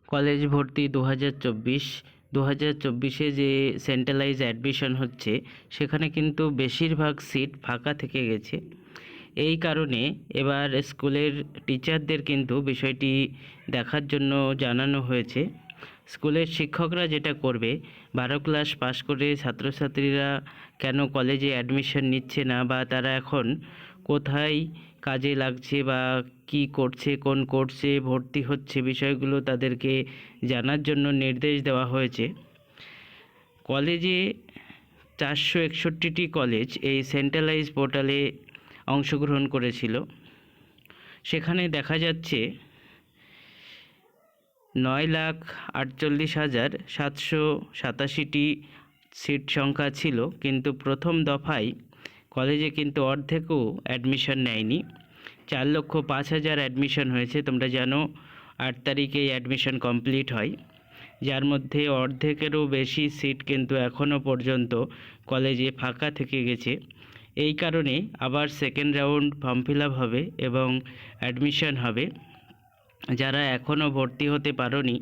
College ভর্তি 2024 যে centralise admission হচ্ছে সেখানে কিন্তু বেশিরভাগ সিট ফাঁকা থেকে গেছে। এই কারণে এবার স্কুলের টিচারদের কিন্তু বিষয়টি দেখার জন্য জানানো হয়েছে। স্কুলের শিক্ষকরা যেটা করবে, 12 ক্লাস পাশ করে ছাত্রছাত্রীরা কেন কলেজে অ্যাডমিশন নিচ্ছে না বা তারা এখন কোথায় কাজে লাগছে বা কি করছে, কোন কোর্সে ভর্তি হচ্ছে, বিষয়গুলো তাদেরকে জানার জন্য নির্দেশ দেওয়া হয়েছে। কলেজে 461টি কলেজ এই সেন্ট্রালাইজ পোর্টালে অংশগ্রহণ করেছিল। সেখানে দেখা যাচ্ছে 9,48,787টি সিট সংখ্যা ছিল, কিন্তু প্রথম দফায় কলেজে কিন্তু অর্ধেকও অ্যাডমিশন নেয়নি। 4,05,000 অ্যাডমিশন হয়েছে। তোমরা জানো 8 তারিখে অ্যাডমিশন কমপ্লিট হয়, যার মধ্যে অর্ধেকেরও বেশি সিট কিন্তু এখনও পর্যন্ত কলেজে ফাঁকা থেকে গেছে। এই কারণে আবার second round form fill up হবে এবং অ্যাডমিশন হবে। যারা এখনও ভর্তি হতে পারোনি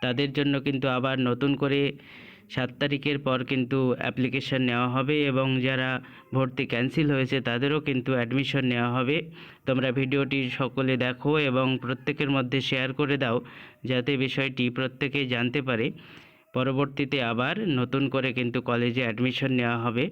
তাদের জন্য কিন্তু আবার নতুন করে 7 তারিখের পর কিন্তু অ্যাপ্লিকেশন নেওয়া হবে এবং যারা ভর্তি ক্যান্সেল হয়েছে তাদেরও কিন্তু অ্যাডমিশন নেওয়া হবে। তোমরা ভিডিওটি সকলে দেখো এবং প্রত্যেকের মধ্যে শেয়ার করে দাও, যাতে বিষয়টি প্রত্যেকে জানতে পারে। পরবর্তীতে আবার নতুন করে কিন্তু কলেজে অ্যাডমিশন নেওয়া হবে।